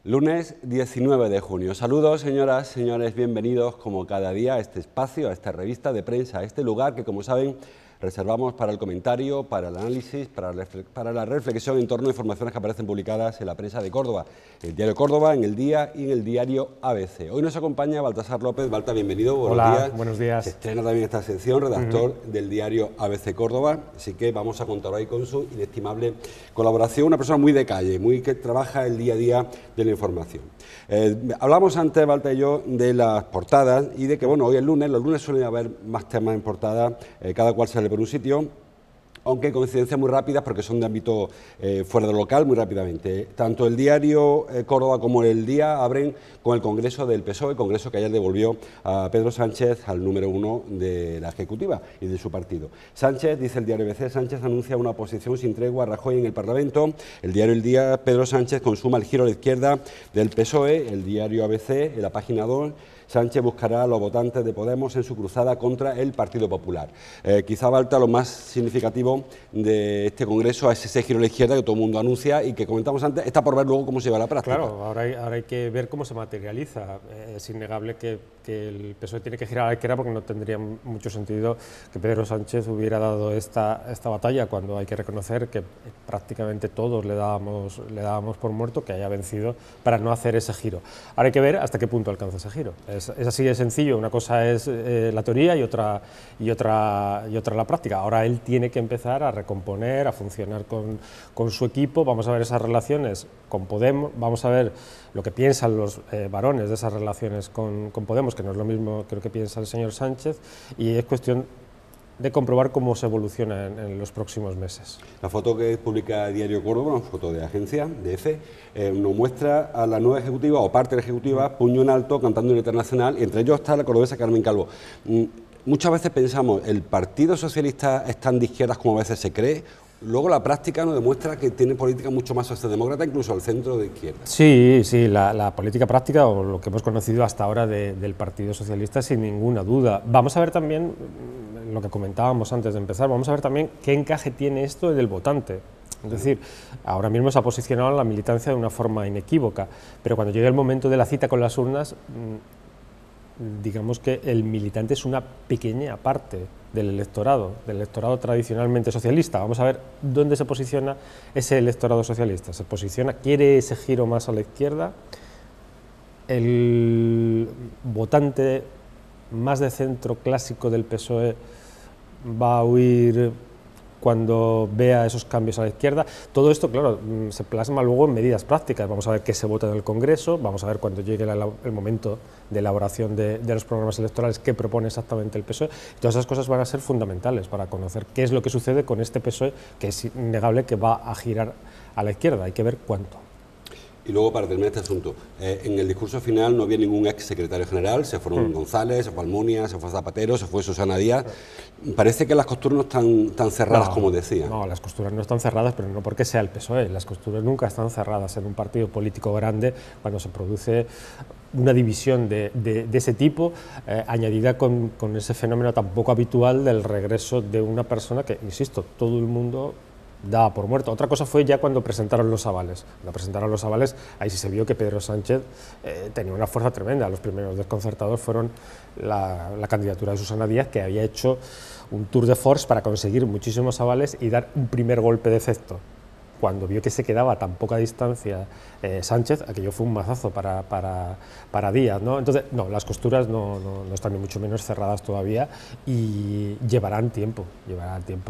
Lunes 19 de junio. Saludos, señoras, señores, bienvenidos como cada día a este espacio, a esta revista de prensa, a este lugar que, como saben, reservamos para el comentario, para el análisis, para la reflexión en torno a informaciones que aparecen publicadas en la prensa de Córdoba, el diario Córdoba, en El Día y en el diario ABC. Hoy nos acompaña Baltasar López. Balta, bienvenido, buenos días. Hola, buenos días. Se estrena también esta sección, redactor del diario ABC Córdoba, así que vamos a contar hoy con su inestimable colaboración, una persona muy de calle, muy que trabaja el día a día de la información. Hablamos antes, Balta y yo, de las portadas y de que, bueno, hoy es lunes, los lunes suelen haber más temas en portada, cada cual sale por un sitio, aunque coincidencias muy rápidas porque son de ámbito fuera del local, muy rápidamente. Tanto el diario Córdoba como el Día abren con el Congreso del PSOE, Congreso que ayer devolvió a Pedro Sánchez al número 1 de la Ejecutiva y de su partido. Sánchez, dice el diario ABC, Sánchez anuncia una oposición sin tregua a Rajoy en el Parlamento. El diario El Día, Pedro Sánchez consuma el giro a la izquierda del PSOE. El diario ABC, en la página 2, Sánchez buscará a los votantes de Podemos en su cruzada contra el Partido Popular. Quizá, Balta, lo más significativo de este Congreso es ese giro a la izquierda que todo el mundo anuncia y que comentamos antes, está por ver luego cómo se lleva a la práctica. Claro, ahora hay que ver cómo se materializa. Es innegable que el PSOE tiene que girar a la izquierda porque no tendría mucho sentido que Pedro Sánchez hubiera dado esta batalla cuando hay que reconocer que prácticamente todos le dábamos por muerto que haya vencido para no hacer ese giro. Ahora hay que ver hasta qué punto alcanza ese giro. Es así de sencillo, una cosa es la teoría y otra la práctica. Ahora él tiene que empezar a recomponer, a funcionar con su equipo. Vamos a ver esas relaciones con Podemos, vamos a ver lo que piensan los varones de esas relaciones con Podemos, que no es lo mismo creo que piensa el señor Sánchez, y es cuestión de comprobar cómo se evoluciona en los próximos meses. La foto que publica Diario Córdoba, una foto de agencia, de EFE, nos muestra a la nueva ejecutiva o parte de la ejecutiva, puño en alto, cantando en internacional, y entre ellos está la cordobesa Carmen Calvo. Muchas veces pensamos, ¿el Partido Socialista es tan de izquierdas como a veces se cree? Luego la práctica nos demuestra que tiene política mucho más socialdemócrata, incluso al centro de izquierda. Sí, la política práctica, o lo que hemos conocido hasta ahora del Partido Socialista, sin ninguna duda. Vamos a ver también lo que comentábamos antes de empezar, vamos a ver también qué encaje tiene esto del votante. Es decir, ahora mismo se ha posicionado la militancia de una forma inequívoca, pero cuando llegue el momento de la cita con las urnas, digamos que el militante es una pequeña parte del electorado tradicionalmente socialista. Vamos a ver dónde se posiciona ese electorado socialista. ¿Se posiciona, quiere ese giro más a la izquierda? ¿El votante más de centro clásico del PSOE va a huir cuando vea esos cambios a la izquierda? Todo esto, claro, se plasma luego en medidas prácticas. Vamos a ver qué se vota en el Congreso, vamos a ver cuando llegue el momento de elaboración de los programas electorales, qué propone exactamente el PSOE. Todas esas cosas van a ser fundamentales para conocer qué es lo que sucede con este PSOE, que es innegable que va a girar a la izquierda. Hay que ver cuánto. Y luego, para terminar este asunto, en el discurso final no había ningún ex secretario general, se fueron González, se fue Almunia, se fue Zapatero, se fue Susana Díaz. Parece que las costuras no están tan cerradas como decían. No, las costuras no están cerradas, pero no porque sea el PSOE. Las costuras nunca están cerradas en un partido político grande cuando se produce una división de ese tipo, añadida con ese fenómeno tan poco habitual del regreso de una persona que, insisto, todo el mundo daba por muerto. Otra cosa fue ya cuando presentaron los avales. Cuando presentaron los avales, ahí sí se vio que Pedro Sánchez tenía una fuerza tremenda. Los primeros desconcertados fueron la candidatura de Susana Díaz, que había hecho un tour de force para conseguir muchísimos avales y dar un primer golpe de efecto. Cuando vio que se quedaba a tan poca distancia Sánchez, aquello fue un mazazo para Díaz, ¿no? Entonces, no, las costuras no están ni mucho menos cerradas todavía y llevarán tiempo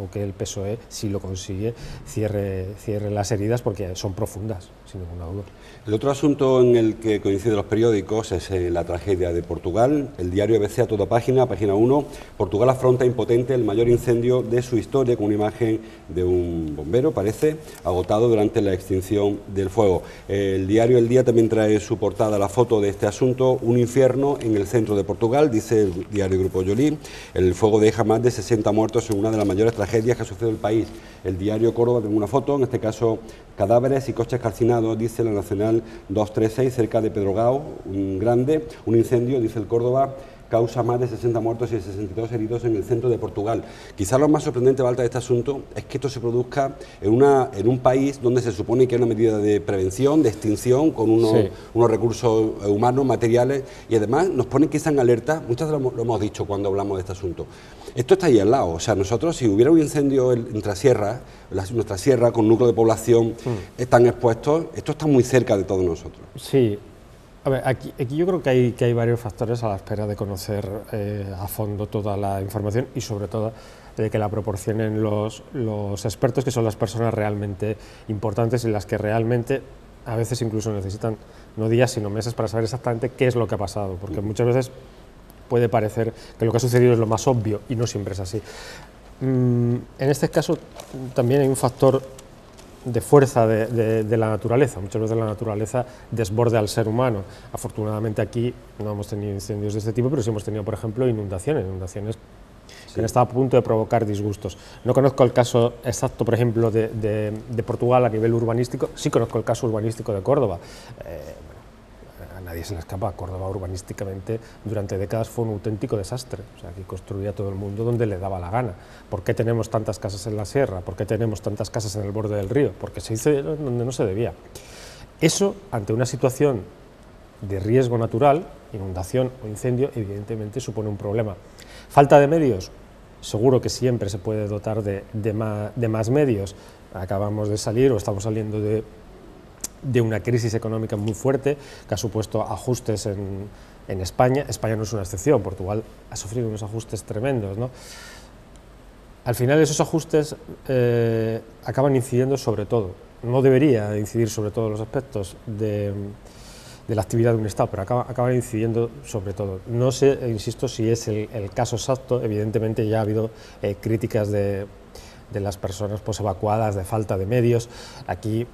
que el PSOE, si lo consigue, cierre las heridas, porque son profundas, sin ninguna duda. El otro asunto en el que coinciden los periódicos es la tragedia de Portugal. El diario ABC a toda página 1, Portugal afronta impotente el mayor incendio de su historia, con una imagen de un bombero, parece, agotado agotado durante la extinción del fuego. El diario El Día también trae su portada la foto de este asunto, un infierno en el centro de Portugal, dice el diario Grupo Yolí. El fuego deja más de 60 muertos en una de las mayores tragedias que ha sucedido en el país. El diario Córdoba tiene una foto, en este caso cadáveres y coches calcinados, dice la Nacional 236, cerca de Pedrogao, un incendio, dice el Córdoba, causa más de 60 muertos y 62 heridos en el centro de Portugal. Quizás lo más sorprendente, Balta, de este asunto es que esto se produzca en un país donde se supone que hay una medida de prevención, de extinción, con unos recursos humanos, materiales, y además nos ponen quizás en alerta, muchas veces lo hemos dicho cuando hablamos de este asunto. Esto está ahí al lado, o sea, nosotros si hubiera un incendio en nuestra sierra con núcleo de población tan expuestos, esto está muy cerca de todos nosotros. Sí. A ver, aquí yo creo que hay varios factores a la espera de conocer a fondo toda la información y sobre todo de que la proporcionen los expertos, que son las personas realmente importantes y las que realmente a veces incluso necesitan no días sino meses para saber exactamente qué es lo que ha pasado, porque muchas veces puede parecer que lo que ha sucedido es lo más obvio y no siempre es así. En este caso también hay un factor de fuerza de la naturaleza. Muchas veces la naturaleza desborda al ser humano. Afortunadamente aquí no hemos tenido incendios de este tipo, pero sí hemos tenido, por ejemplo, inundaciones que han estado a punto de provocar disgustos. No conozco el caso exacto, por ejemplo, de Portugal a nivel urbanístico, sí conozco el caso urbanístico de Córdoba. A nadie se le escapa, Córdoba urbanísticamente durante décadas fue un auténtico desastre. O sea, aquí construía todo el mundo donde le daba la gana. ¿Por qué tenemos tantas casas en la sierra? ¿Por qué tenemos tantas casas en el borde del río? Porque se hizo donde no se debía. Eso, ante una situación de riesgo natural, inundación o incendio, evidentemente supone un problema. Falta de medios, seguro que siempre se puede dotar de más medios. Acabamos de salir o estamos saliendo de una crisis económica muy fuerte que ha supuesto ajustes en España. España no es una excepción, Portugal ha sufrido unos ajustes tremendos, ¿no? Al final esos ajustes acaban incidiendo sobre todo, no debería incidir sobre todos los aspectos de la actividad de un Estado, pero acaban incidiendo sobre todo. No sé, insisto, si es el caso exacto, evidentemente ya ha habido críticas de las personas pues, evacuadas, de falta de medios. Aquí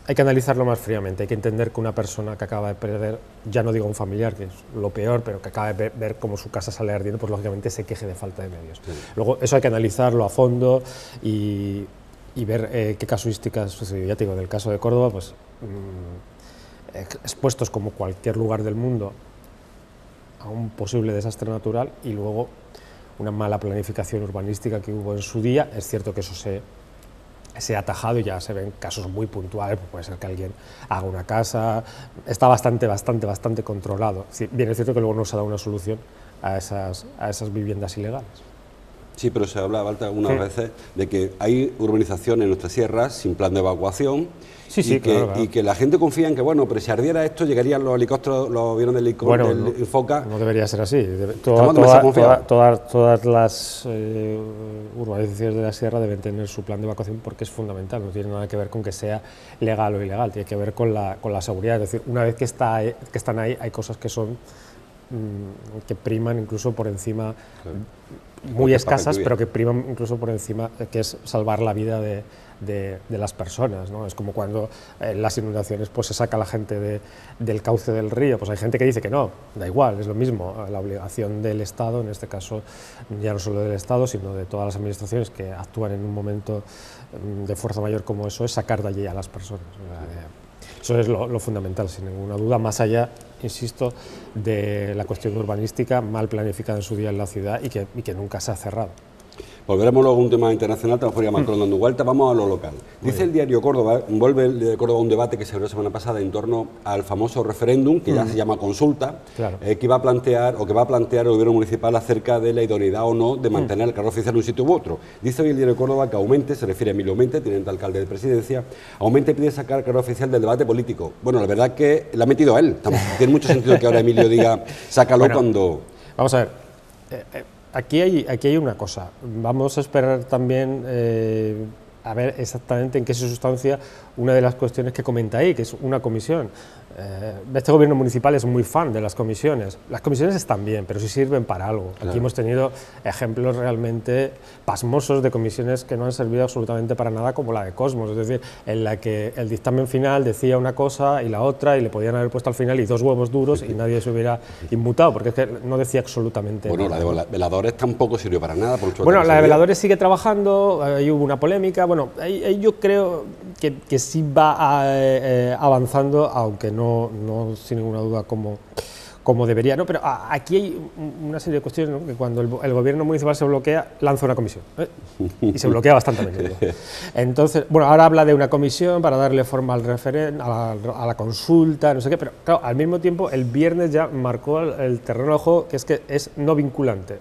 hay que analizarlo más fríamente, hay que entender que una persona que acaba de perder, ya no digo un familiar, que es lo peor, pero que acaba de ver cómo su casa sale ardiendo, pues lógicamente se queje de falta de medios. Sí. Luego eso hay que analizarlo a fondo y ver qué casuísticas sucedió. Ya te digo, del caso de Córdoba, pues expuestos como cualquier lugar del mundo a un posible desastre natural y luego una mala planificación urbanística que hubo en su día. Es cierto que eso se ha atajado y ya se ven casos muy puntuales, pues puede ser que alguien haga una casa, está bastante controlado. Bien, es cierto que luego no se da una solución a esas viviendas ilegales. Sí, pero se habla, Balta, algunas veces de que hay urbanizaciones en nuestras sierras sin plan de evacuación claro. Y que la gente confía en que, bueno, pero si ardiera esto llegarían los helicópteros, los aviones del Infoca. No debería ser así. Todas las urbanizaciones de la sierra deben tener su plan de evacuación porque es fundamental, no tiene nada que ver con que sea legal o ilegal, tiene que ver con la seguridad. Es decir, una vez que están ahí, hay cosas que son que priman incluso por encima, muy escasas, pero que priman incluso por encima, que es salvar la vida de las personas, ¿no? Es como cuando en las inundaciones pues se saca a la gente del cauce del río, pues hay gente que dice que no, da igual, es lo mismo, la obligación del Estado, en este caso ya no solo del Estado, sino de todas las administraciones que actúan en un momento de fuerza mayor como eso, es sacar de allí a las personas. Eso es lo fundamental, sin ninguna duda, más allá, insisto, de la cuestión urbanística mal planificada en su día en la ciudad y que nunca se ha cerrado. Volveremos luego a un tema internacional, estamos por Macron dando vueltas, vamos a lo local. Dice el diario Córdoba, vuelve el de Córdoba un debate que se abrió la semana pasada en torno al famoso referéndum, que ya se llama consulta, que iba a plantear o que va a plantear el gobierno municipal acerca de la idoneidad o no de mantener el cargo oficial en un sitio u otro. Dice hoy el diario Córdoba que Aumente, se refiere a Emilio Aumente, teniente alcalde de Presidencia, Aumente pide sacar el cargo oficial del debate político. Bueno, la verdad es que la ha metido a él, tiene mucho sentido que ahora Emilio diga, sácalo cuando... Vamos a ver. Aquí hay una cosa, vamos a esperar también a ver exactamente en qué se sustancia una de las cuestiones que comenta ahí, que es una comisión. Este gobierno municipal es muy fan de las comisiones. Las comisiones están bien, pero sí sirven para algo. Aquí hemos tenido ejemplos realmente pasmosos de comisiones que no han servido absolutamente para nada, como la de Cosmos, es decir, en la que el dictamen final decía una cosa y la otra, y le podían haber puesto al final y dos huevos duros y nadie se hubiera inmutado, porque es que no decía absolutamente nada. Bueno, la de Veladores tampoco sirvió para nada. Bueno, la de Veladores sigue trabajando, ahí hubo una polémica, bueno, ahí yo creo que sí va avanzando, aunque no sin ninguna duda como debería, ¿no? Pero aquí hay una serie de cuestiones, ¿no? Que cuando el gobierno municipal se bloquea, lanza una comisión, y se bloquea bastante a menudo. Entonces, bueno, ahora habla de una comisión para darle forma al a la consulta, no sé qué, pero claro, al mismo tiempo el viernes ya marcó el terreno de juego, que es no vinculante.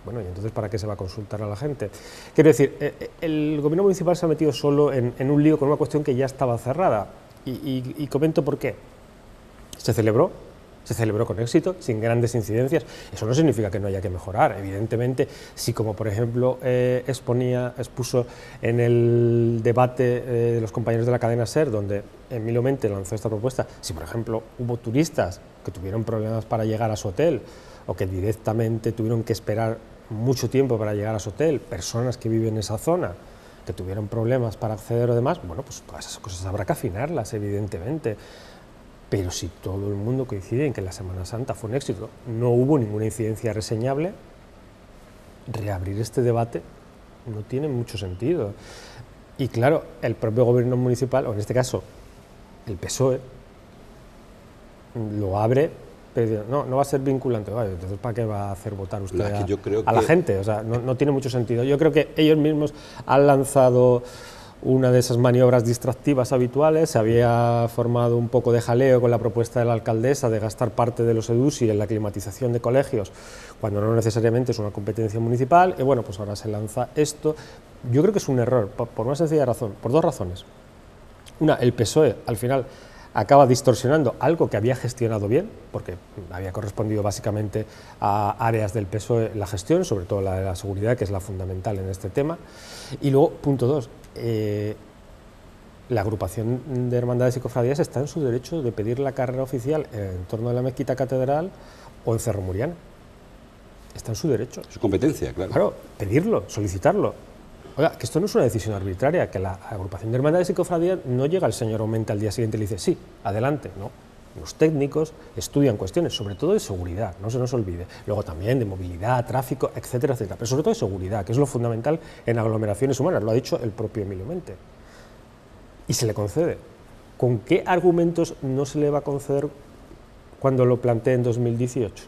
Bueno, y entonces, ¿para qué se va a consultar a la gente? Quiero decir, el gobierno municipal se ha metido solo en un lío con una cuestión que ya estaba cerrada, y comento por qué. Se celebró con éxito, sin grandes incidencias. Eso no significa que no haya que mejorar. Evidentemente, si como por ejemplo expuso en el debate de los compañeros de la cadena SER, donde Emilio Mente lanzó esta propuesta, si por ejemplo hubo turistas que tuvieron problemas para llegar a su hotel, o que directamente tuvieron que esperar mucho tiempo para llegar a su hotel, personas que viven en esa zona, que tuvieron problemas para acceder o demás, bueno, pues todas esas cosas habrá que afinarlas, evidentemente. Pero si todo el mundo coincide en que la Semana Santa fue un éxito, no hubo ninguna incidencia reseñable, reabrir este debate no tiene mucho sentido. Y claro, el propio gobierno municipal, o en este caso el PSOE, lo abre, pero no va a ser vinculante. Vale, entonces, ¿para qué va a hacer votar usted a la gente? O sea, no tiene mucho sentido. Yo creo que ellos mismos han lanzado una de esas maniobras distractivas habituales. Se había formado un poco de jaleo con la propuesta de la alcaldesa de gastar parte de los EDUSI en la climatización de colegios, cuando no necesariamente es una competencia municipal, y bueno, pues ahora se lanza esto. Yo creo que es un error, por una sencilla razón, por dos razones. Una, el PSOE al final acaba distorsionando algo que había gestionado bien, porque había correspondido básicamente a áreas del PSOE la gestión, sobre todo la de la seguridad, que es la fundamental en este tema. Y luego, punto dos, la agrupación de hermandades y cofradías está en su derecho de pedir la carrera oficial en torno a la mezquita catedral o en Cerro Muriano. Está en su derecho. Su competencia, claro. Claro, pedirlo, solicitarlo. Oiga, que esto no es una decisión arbitraria, que la agrupación de hermandades y cofradías no llega al señor Aumente al día siguiente y le dice, sí, adelante, no. Los técnicos estudian cuestiones, sobre todo de seguridad, no se nos olvide. Luego también de movilidad, tráfico, etcétera, etcétera. Pero sobre todo de seguridad, que es lo fundamental en aglomeraciones humanas, lo ha dicho el propio Emilio Mente. Y se le concede. ¿Con qué argumentos no se le va a conceder cuando lo plantee en 2018?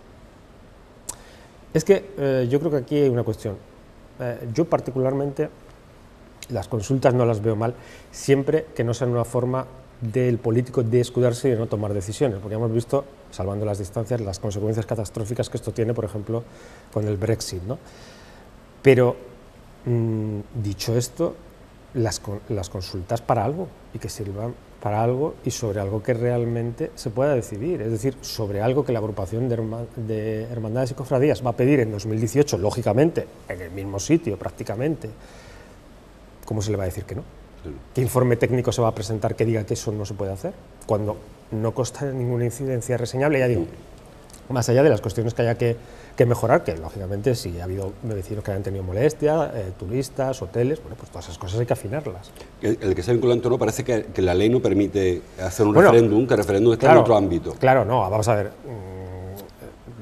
Es que yo creo que aquí hay una cuestión. Yo particularmente las consultas no las veo mal, siempre que no sean una forma del político de escudarse y de no tomar decisiones, porque hemos visto, salvando las distancias, las consecuencias catastróficas que esto tiene, por ejemplo, con el Brexit, ¿no? Pero, dicho esto, las consultas para algo, y que sirvan para algo y sobre algo que realmente se pueda decidir, es decir, sobre algo que la agrupación de hermandades y cofradías va a pedir en 2018, lógicamente, en el mismo sitio prácticamente. ¿Cómo se le va a decir que no? Sí. ¿Qué informe técnico se va a presentar que diga que eso no se puede hacer? Cuando no consta ninguna incidencia reseñable, ya digo, más allá de las cuestiones que haya que mejorar, que lógicamente si ha habido vecinos que hayan tenido molestia, turistas, hoteles, bueno, pues todas esas cosas hay que afinarlas. El que sea vinculante o no, parece que la ley no permite hacer un referéndum, que el referéndum está en otro ámbito. Claro, no, vamos a ver,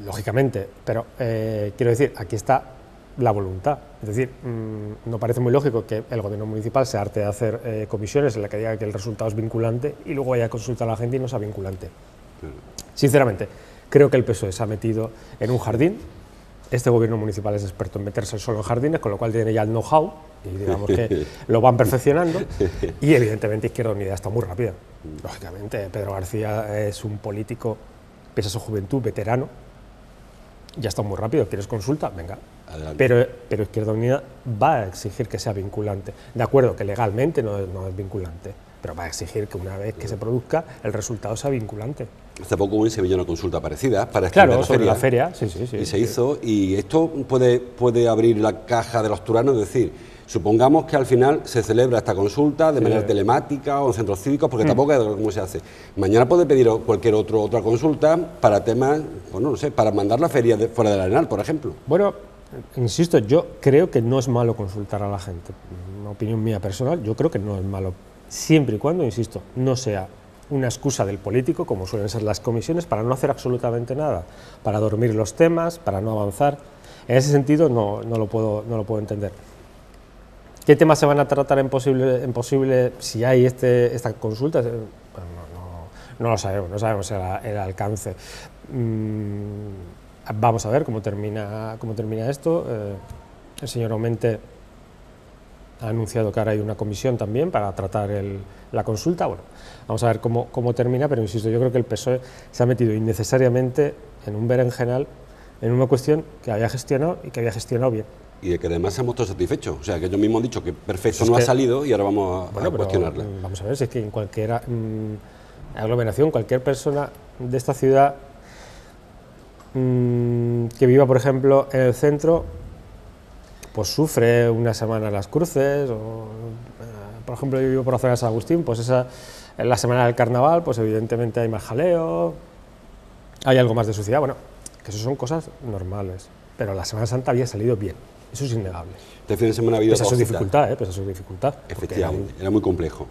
lógicamente, pero quiero decir, aquí está la voluntad. Es decir, no parece muy lógico que el gobierno municipal se harte de hacer comisiones en las que diga que el resultado es vinculante y luego vaya a consultar a la gente y no sea vinculante. Sinceramente, creo que el PSOE se ha metido en un jardín. Este gobierno municipal es experto en meterse solo en jardines, con lo cual tiene ya el know-how y digamos que lo van perfeccionando. Y evidentemente Izquierda Unida está muy rápida. Lógicamente, Pedro García es un político, pese a su juventud, veterano. Ya está muy rápido. ¿Quieres consulta? Venga. Pero Izquierda Unida va a exigir que sea vinculante. De acuerdo que legalmente no es vinculante, pero va a exigir que una vez que se produzca el resultado sea vinculante. Hace poco hubo en Sevilla una consulta parecida para claro, sobre la feria, sí, y se hizo, y esto puede abrir la caja de los turanos, es decir, supongamos que al final se celebra esta consulta de manera telemática o en centros cívicos, porque tampoco es cómo se hace. Mañana puede pedir cualquier otra consulta para temas, bueno, no sé, para mandar la feria fuera del Arenal, por ejemplo. Bueno, insisto, yo creo que no es malo consultar a la gente. Una opinión mía personal, yo creo que no es malo, siempre y cuando, insisto, no sea una excusa del político, como suelen ser las comisiones, para no hacer absolutamente nada, para dormir los temas, para no avanzar. En ese sentido no lo puedo entender. ¿Qué temas se van a tratar en posible si hay esta consulta? Pues no lo sabemos, no sabemos el alcance. Vamos a ver cómo termina esto. El señor Aumente ha anunciado que ahora hay una comisión también para tratar la consulta. Bueno, vamos a ver cómo termina, pero insisto, yo creo que el PSOE se ha metido innecesariamente en un berenjenal, en una cuestión que había gestionado y que había gestionado bien. Y de que además se ha mostrado satisfecho. O sea, que ellos mismos han dicho que perfecto no ha salido y ahora vamos a cuestionarla. Vamos a ver, si es que en cualquier aglomeración, cualquier persona de esta ciudad que viva, por ejemplo, en el centro, pues sufre una semana Las Cruces, o, por ejemplo, yo vivo por la zona de San Agustín, pues en la semana del carnaval, pues evidentemente hay más jaleo, hay algo más de suciedad, bueno, que eso son cosas normales, pero la Semana Santa había salido bien, eso es innegable. Este fin de semana ha habido pese a su dificultad. Efectivamente, era muy complejo.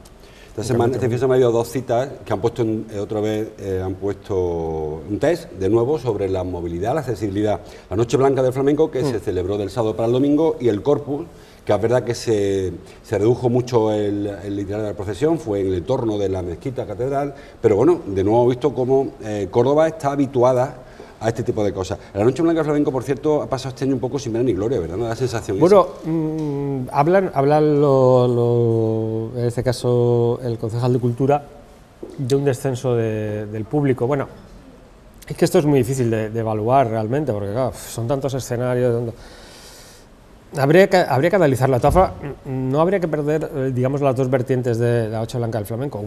Este fin de semana ha habido 2 citas que han puesto otra vez han puesto un test de nuevo sobre la movilidad, la accesibilidad. La Noche Blanca del Flamenco, que se celebró del sábado para el domingo, y el Corpus, que es verdad que se redujo mucho el itinerario de la procesión, fue en el entorno de la mezquita catedral, pero bueno, de nuevo he visto cómo Córdoba está habituada a este tipo de cosas. La Noche Blanca del Flamenco, por cierto, ha pasado este año un poco sin pena ni gloria, ¿verdad? ¿No da la sensación? Bueno, hablan en este caso el concejal de Cultura, de un descenso del público. Bueno, es que esto es muy difícil de evaluar realmente, porque claro, son tantos escenarios. Habría que analizarla. De todas formas, no habría que perder, digamos, las dos vertientes de la Noche Blanca del Flamenco.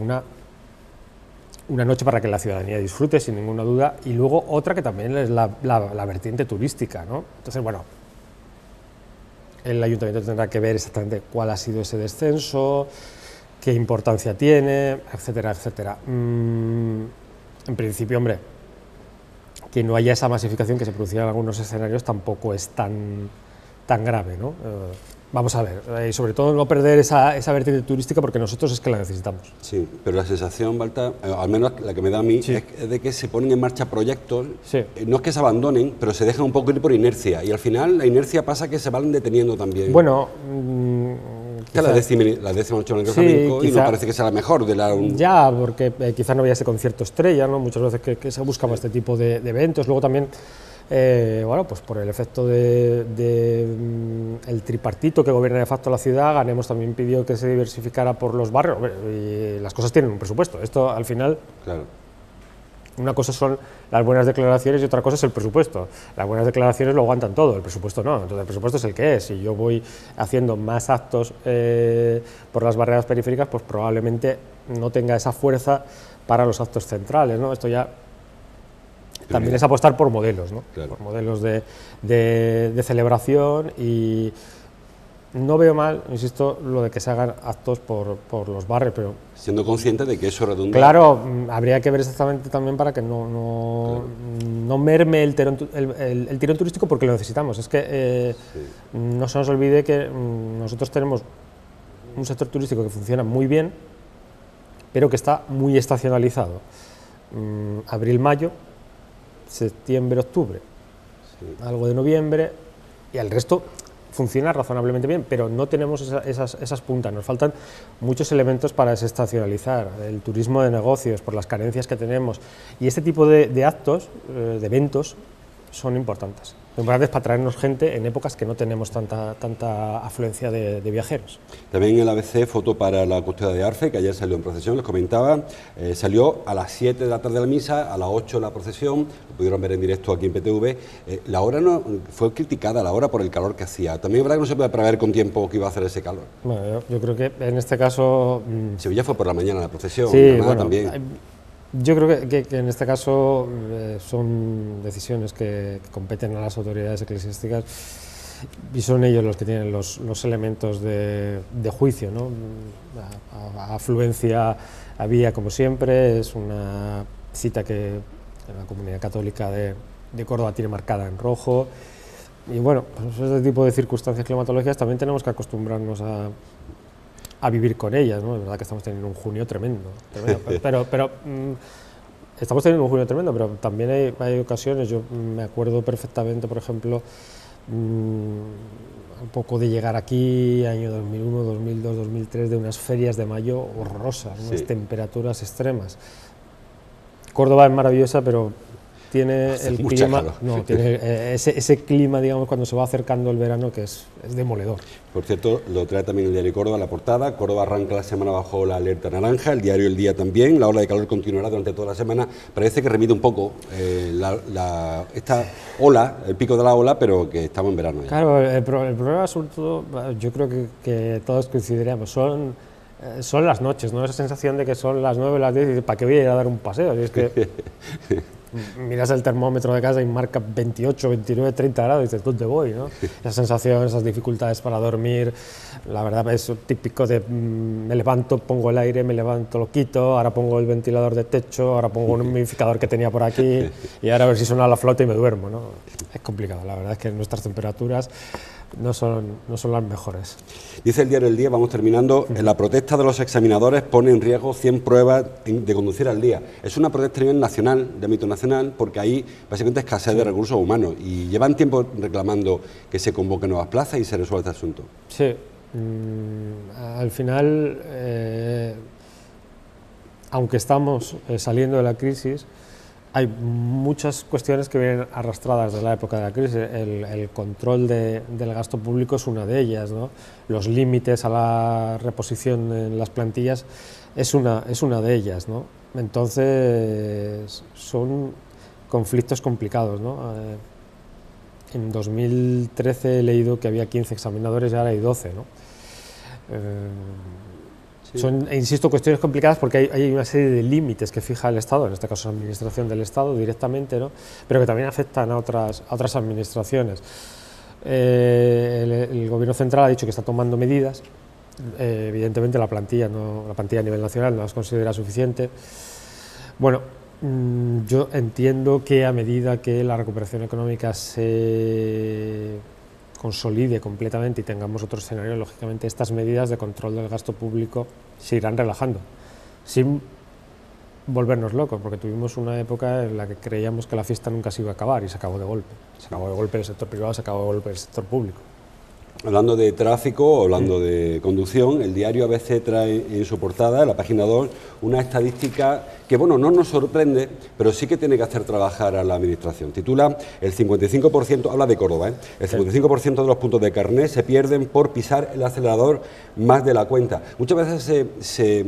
Una noche para que la ciudadanía disfrute, sin ninguna duda, y luego otra que también es la vertiente turística, ¿no? Entonces, bueno, el ayuntamiento tendrá que ver exactamente cuál ha sido ese descenso, qué importancia tiene, etcétera, etcétera. En principio, hombre, que no haya esa masificación que se producía en algunos escenarios tampoco es tan grave, ¿no? Vamos a ver, y sobre todo no perder esa vertiente turística, porque nosotros es que la necesitamos. Sí, pero la sensación, Balta, al menos la que me da a mí, es de que se ponen en marcha proyectos, no es que se abandonen, pero se dejan un poco ir por inercia, y al final la inercia pasa que se van deteniendo también. Bueno, la décima Noche Blanca del Flamenco, y no parece que sea la mejor de la... Ya, porque quizás no había ese concierto estrella, ¿no? Muchas veces que se buscaba este tipo de eventos, luego también... bueno, pues por el efecto el tripartito que gobierna de facto la ciudad, Ganemos también pidió que se diversificara por los barrios, y las cosas tienen un presupuesto. Esto al final, claro, una cosa son las buenas declaraciones y otra cosa es el presupuesto. Las buenas declaraciones lo aguantan todo, el presupuesto no. Entonces el presupuesto es el que es. Si yo voy haciendo más actos por las barreras periféricas, pues probablemente no tenga esa fuerza para los actos centrales, ¿no? Esto ya también es apostar por modelos, ¿no? Claro. Por modelos de celebración, y no veo mal, insisto, lo de que se hagan actos por los barrios, pero... Siendo consciente de que eso redunda... Claro, habría que ver exactamente también para que no merme el tirón turístico, porque lo necesitamos. Es que no se nos olvide que nosotros tenemos un sector turístico que funciona muy bien, pero que está muy estacionalizado. Abril-mayo, septiembre-octubre, algo de noviembre, y el resto funciona razonablemente bien, pero no tenemos esas puntas, nos faltan muchos elementos para desestacionalizar, el turismo de negocios, por las carencias que tenemos, y este tipo de actos, de eventos, son importantes para traernos gente en épocas que no tenemos tanta afluencia de viajeros. También en el ABC, foto para la custodia de Arce, que ayer salió en procesión, les comentaba, salió a las 7 de la tarde de la misa, a las 8 la procesión, lo pudieron ver en directo aquí en PTV. La hora no fue criticada, la hora por el calor que hacía. También es verdad que no se puede prever con tiempo que iba a hacer ese calor. Bueno, yo creo que en este caso... Sevilla fue por la mañana la procesión, sí, bueno, también. Yo creo que en este caso son decisiones que competen a las autoridades eclesiásticas y son ellos los que tienen los elementos de juicio, ¿no? Afluencia había, como siempre, es una cita que la comunidad católica de Córdoba tiene marcada en rojo, y bueno, pues este tipo de circunstancias climatológicas también tenemos que acostumbrarnos a vivir con ellas, ¿no? Es verdad que estamos teniendo un junio tremendo, pero estamos teniendo un junio tremendo, pero también hay ocasiones, yo me acuerdo perfectamente, por ejemplo, un poco de llegar aquí, año 2001, 2002, 2003, de unas ferias de mayo horrorosas, unas temperaturas extremas. Córdoba es maravillosa, pero tiene el clima, no, tiene ese clima, digamos, cuando se va acercando el verano, que es demoledor. Por cierto, lo trae también el diario Córdoba, la portada. Córdoba arranca la semana bajo la alerta naranja, el diario El Día también. La ola de calor continuará durante toda la semana. Parece que remite un poco esta ola, el pico de la ola, pero que estamos en verano ya. Claro, el problema, sobre todo, yo creo que todos coincidiríamos, son las noches, ¿no? Esa sensación de que son las 9, las 10 y ¿para qué voy a ir a dar un paseo? Y es que miras el termómetro de casa y marca 28, 29, 30 grados y dices, ¿dónde voy? ¿No? Esa sensación, esas dificultades para dormir, la verdad es típico de me levanto, pongo el aire, me levanto, lo quito, ahora pongo el ventilador de techo, ahora pongo un humidificador que tenía por aquí y ahora a ver si suena la flauta y me duermo, ¿no? Es complicado, la verdad es que nuestras temperaturas no son las mejores. Dice el diario El Día, vamos terminando, la protesta de los examinadores pone en riesgo 100 pruebas de conducir al día. Es una protesta a nivel nacional, de ámbito nacional, porque hay básicamente escasez de recursos humanos y llevan tiempo reclamando que se convoquen nuevas plazas y se resuelva este asunto. Sí, al final, aunque estamos saliendo de la crisis, hay muchas cuestiones que vienen arrastradas de la época de la crisis. El control del gasto público es una de ellas, ¿no? Los límites a la reposición en las plantillas es una de ellas, ¿no? Entonces, son conflictos complicados, ¿no? En 2013 he leído que había 15 examinadores y ahora hay 12, ¿no? Sí. Son, insisto, cuestiones complicadas porque hay una serie de límites que fija el Estado, en este caso la Administración del Estado directamente, ¿no? Pero que también afectan a otras administraciones. El Gobierno central ha dicho que está tomando medidas, evidentemente la plantilla a nivel nacional no las considera suficiente. Bueno, yo entiendo que a medida que la recuperación económica se consolide completamente y tengamos otro escenario, lógicamente estas medidas de control del gasto público se irán relajando, sin volvernos locos, porque tuvimos una época en la que creíamos que la fiesta nunca se iba a acabar y se acabó de golpe. Se acabó de golpe el sector privado, se acabó de golpe el sector público. Hablando de tráfico, hablando de conducción, el diario ABC trae en su portada, en la página 2, una estadística que, bueno, no nos sorprende, pero sí que tiene que hacer trabajar a la Administración. Titula, el 55%, habla de Córdoba, el 55% de los puntos de carné se pierden por pisar el acelerador más de la cuenta. Muchas veces se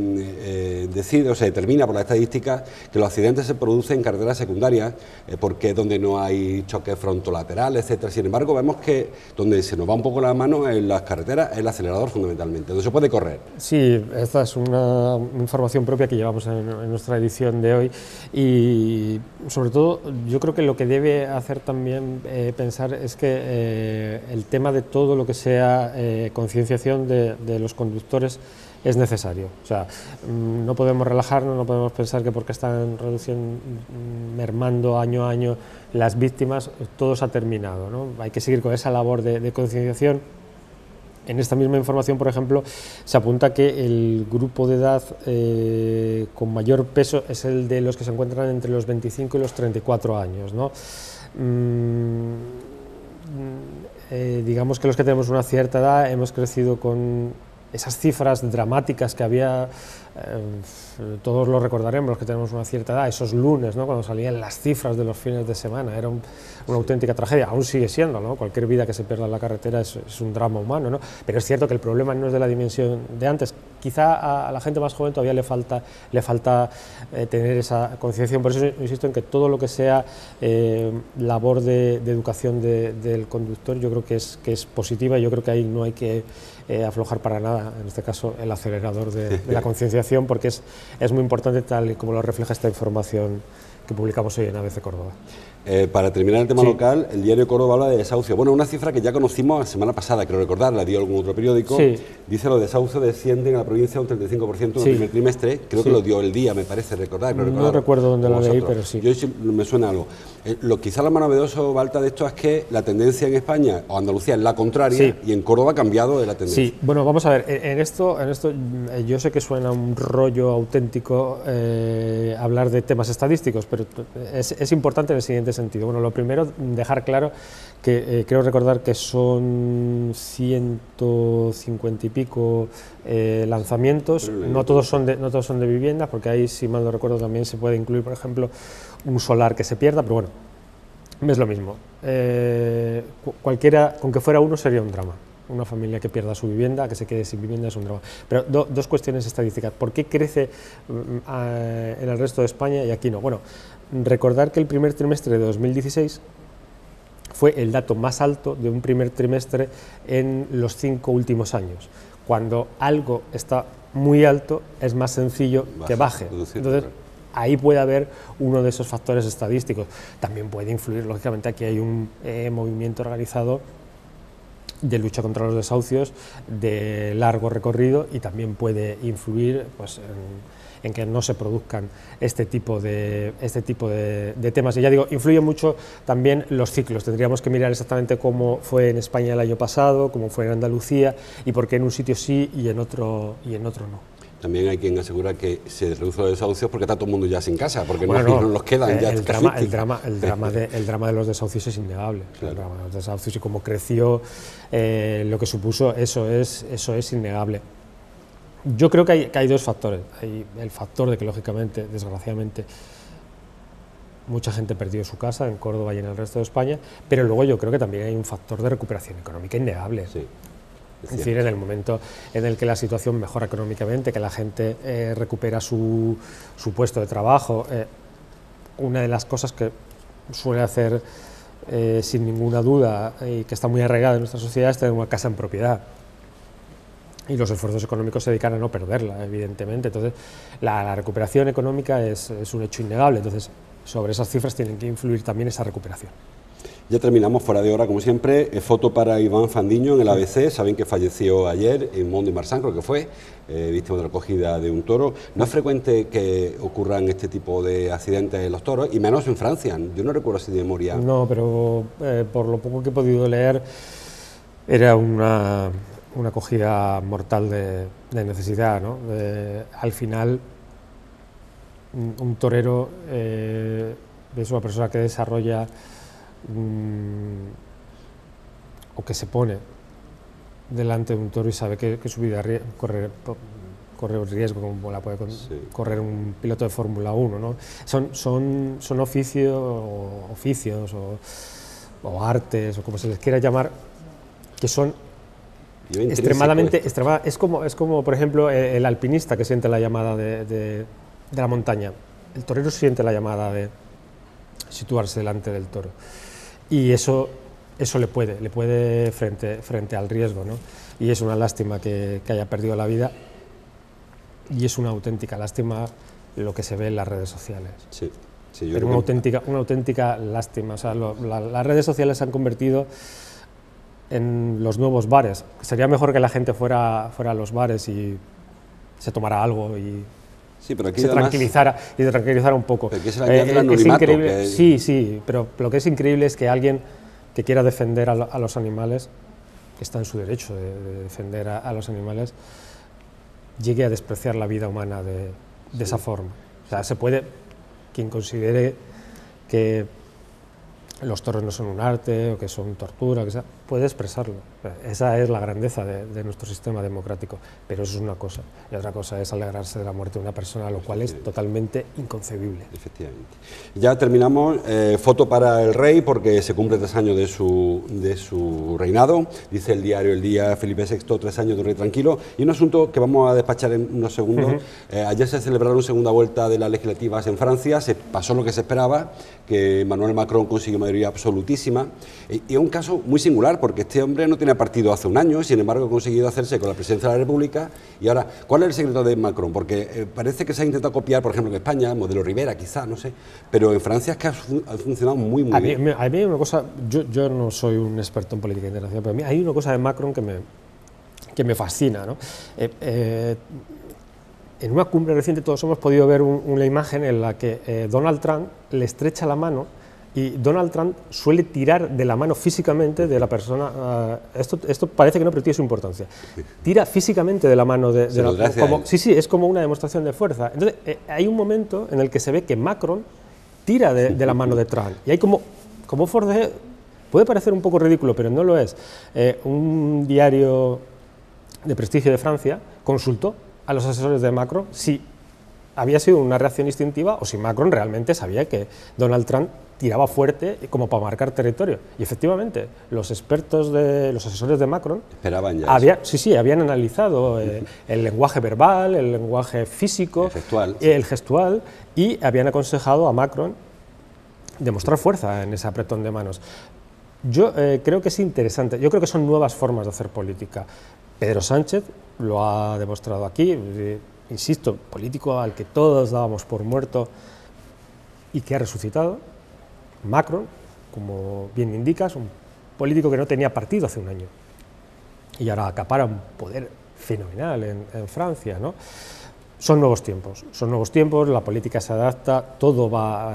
decide o se determina por las estadísticas que los accidentes se producen en carreteras secundarias, porque es donde no hay choques frontolaterales, etcétera. Sin embargo, vemos que donde se nos va un poco la mano en las carreteras, el acelerador fundamentalmente, donde se puede correr. Sí, esta es una información propia que llevamos en nuestra edición de hoy y sobre todo yo creo que lo que debe hacer también pensar es que el tema de todo lo que sea concienciación de los conductores es necesario. O sea, no podemos relajarnos, no podemos pensar que porque están mermando año a año las víctimas, todo se ha terminado, ¿no? Hay que seguir con esa labor de concienciación. En esta misma información, por ejemplo, se apunta que el grupo de edad con mayor peso es el de los que se encuentran entre los 25 y los 34 años, ¿no? Digamos que los que tenemos una cierta edad hemos crecido con esas cifras dramáticas que había, todos lo recordaremos, los que tenemos una cierta edad, esos lunes, ¿no? Cuando salían las cifras de los fines de semana, era una auténtica tragedia, aún sigue siendo, ¿no? Cualquier vida que se pierda en la carretera es un drama humano, ¿no? Pero es cierto que el problema no es de la dimensión de antes, quizá a la gente más joven todavía le falta tener esa concienciación, por eso insisto en que todo lo que sea labor de educación del conductor yo creo que es positiva y yo creo que ahí no hay que aflojar para nada. sea, en este caso, el acelerador de la concienciación, porque es muy importante, tal y como lo refleja esta información que publicamos hoy en ABC Córdoba. Para terminar el tema local, el diario Córdoba habla de desahucio. Bueno, una cifra que ya conocimos la semana pasada, creo recordar, la dio algún otro periódico. Dice los desahucios descienden a la provincia un 35% en el primer trimestre. Creo que lo dio El Día, me parece recordar. No recuerdo dónde lo leí, pero sí. Yo me suena algo. Quizá lo más novedoso, Balta, de esto es que la tendencia en España o Andalucía es la contraria y en Córdoba ha cambiado de la tendencia. Sí, bueno, vamos a ver, en esto yo sé que suena un rollo auténtico hablar de temas estadísticos, pero es importante en el siguiente sentido. Bueno, lo primero, dejar claro que creo recordar que son 150 y pico lanzamientos, no todos son de viviendas, porque ahí, si mal no recuerdo, también se puede incluir, por ejemplo, un solar que se pierda, pero bueno, es lo mismo. Cualquiera, con que fuera uno, sería un drama. Una familia que pierda su vivienda, que se quede sin vivienda, es un drama. Pero dos cuestiones estadísticas. ¿Por qué crece en el resto de España y aquí no? Bueno, recordar que el primer trimestre de 2016 fue el dato más alto de un primer trimestre en los 5 últimos años. Cuando algo está muy alto, es más sencillo que baje. Entonces, ahí puede haber uno de esos factores estadísticos. También puede influir, lógicamente, aquí hay un movimiento organizado de lucha contra los desahucios de largo recorrido, y también puede influir pues, en que no se produzcan este tipo de temas. Y ya digo, influye mucho también los ciclos. Tendríamos que mirar exactamente cómo fue en España el año pasado, cómo fue en Andalucía, y por qué en un sitio sí y en otro no. También hay quien asegura que se reduce los desahucios porque está todo el mundo ya sin casa, porque no los quedan ya. El drama de los desahucios es innegable. Claro. El drama de los desahucios y cómo creció, lo que supuso, eso es innegable. Yo creo que hay dos factores. Hay el factor de que, lógicamente, desgraciadamente, mucha gente perdió su casa en Córdoba y en el resto de España, pero luego yo creo que también hay un factor de recuperación económica innegable. Sí. Es decir, en el momento en el que la situación mejora económicamente, que la gente recupera su puesto de trabajo, una de las cosas que suele hacer sin ninguna duda y que está muy arraigada en nuestra sociedad es tener una casa en propiedad. Y los esfuerzos económicos se dedican a no perderla, evidentemente. Entonces, la recuperación económica es un hecho innegable. Entonces, sobre esas cifras tienen que influir también esa recuperación. Ya terminamos fuera de hora, como siempre. Foto para Iván Fandiño en el ABC. Saben que falleció ayer en Mont de Marsan, creo que fue, víctima de la cogida de un toro. No es frecuente que ocurran este tipo de accidentes en los toros, y menos en Francia. Yo no recuerdo así de memoria. No, pero por lo poco que he podido leer, era una cogida mortal de necesidad, ¿no? Al final, un torero es una persona que desarrolla o que se pone delante de un toro y sabe que su vida corre un riesgo como la puede correr un piloto de Fórmula 1, ¿no? Son oficios o artes, o como se les quiera llamar, que son extremadamente... Es como, por ejemplo, el alpinista que siente la llamada de la montaña. El torero siente la llamada de situarse delante del toro. Y eso le puede frente al riesgo, ¿no? Y es una lástima que haya perdido la vida, y es una auténtica lástima lo que se ve en las redes sociales. Sí, pero una auténtica lástima. O sea, las redes sociales se han convertido en los nuevos bares. Sería mejor que la gente fuera a los bares y se tomara algo y sí, pero aquí se tranquilizara un poco. Pero es increíble, sí, pero lo que es increíble es que alguien que quiera defender a los animales, que está en su derecho de defender a los animales, llegue a despreciar la vida humana de esa forma. O sea, se puede, quien considere que los toros no son un arte o que son tortura, que sea, puede expresarlo. Esa es la grandeza de nuestro sistema democrático, pero eso es una cosa, y otra cosa es alegrarse de la muerte de una persona, lo cual es totalmente inconcebible. Efectivamente. Ya terminamos. Foto para el rey, porque se cumple 3 años de su reinado. Dice el diario El Día, Felipe VI, 3 años de un rey tranquilo. Y un asunto que vamos a despachar en unos segundos. Ayer se celebraron segunda vuelta de las legislativas en Francia. Se pasó lo que se esperaba, que Emmanuel Macron consiguió mayoría absolutísima. Y es un caso muy singular, porque este hombre no tenía partido hace un año, sin embargo ha conseguido hacerse con la presidencia de la República. Y ahora, ¿cuál es el secreto de Macron? Porque parece que se ha intentado copiar, por ejemplo, en España, modelo Rivera, quizá, no sé, pero en Francia es que ha funcionado muy bien. A mí hay una cosa, yo no soy un experto en política internacional, pero a mí hay una cosa de Macron que me fascina, ¿no? En una cumbre reciente todos hemos podido ver una imagen en la que Donald Trump le estrecha la mano y Donald Trump suele tirar de la mano físicamente de la persona. Esto parece que no, pero tiene su importancia. Tira físicamente de la mano de la sí, es como una demostración de fuerza. Entonces, hay un momento en el que se ve que Macron tira de la mano de Trump. Y hay como forcejeo. Puede parecer un poco ridículo, pero no lo es. Un diario de prestigio de Francia consultó a los asesores de Macron si había sido una reacción instintiva o si Macron realmente sabía que Donald Trump tiraba fuerte como para marcar territorio. Y efectivamente, los expertos los asesores de Macron esperaban ya habían analizado el lenguaje verbal, el lenguaje físico, el gestual, y habían aconsejado a Macron demostrar fuerza en ese apretón de manos. Yo creo que es interesante, yo creo que son nuevas formas de hacer política. Pedro Sánchez lo ha demostrado aquí, insisto, político al que todos dábamos por muerto y que ha resucitado. Macron, como bien indicas, un político que no tenía partido hace un año y ahora acapara un poder fenomenal en Francia, ¿no? Son nuevos tiempos, la política se adapta, todo va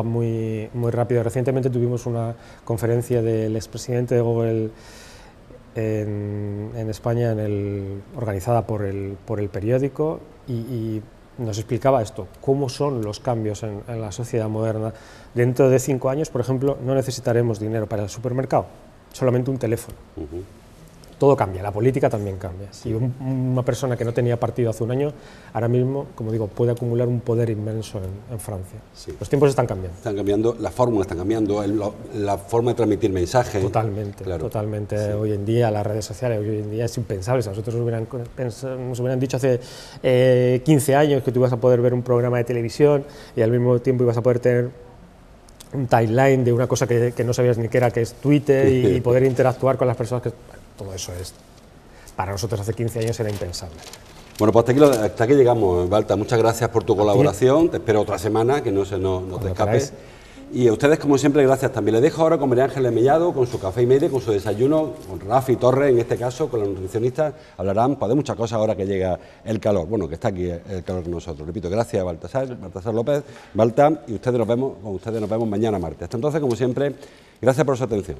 muy rápido. Recientemente tuvimos una conferencia del expresidente de Google en España, organizada por el periódico, y nos explicaba esto, cómo son los cambios en la sociedad moderna. Dentro de 5 años, por ejemplo, no necesitaremos dinero para el supermercado, solamente un teléfono. Todo cambia, la política también cambia. Si una persona que no tenía partido hace un año, ahora mismo, como digo, puede acumular un poder inmenso en Francia. Sí. Los tiempos están cambiando. Están cambiando, las fórmulas están cambiando, la forma de transmitir mensajes. Totalmente, claro. Totalmente. Sí. Hoy en día, las redes sociales, hoy en día es impensable. Si a nosotros nos hubieran dicho hace 15 años que tú ibas a poder ver un programa de televisión y al mismo tiempo ibas a poder tener un timeline de una cosa que no sabías ni qué era, que es Twitter, y poder interactuar con las personas que... Todo eso para nosotros hace 15 años era impensable. Bueno, pues hasta aquí llegamos, Balta. Muchas gracias por tu colaboración. Te espero otra semana, que no te escapes. Y a ustedes, como siempre, gracias también. Les dejo ahora con María Ángeles Mellado, con su café y medio, con su desayuno, con Rafi Torres, en este caso, con los nutricionistas. Hablarán de muchas cosas ahora que llega el calor. Bueno, que está aquí el calor con nosotros. Repito, gracias a Baltasar López, Balta, y con ustedes nos vemos mañana martes. Hasta entonces, como siempre, gracias por su atención.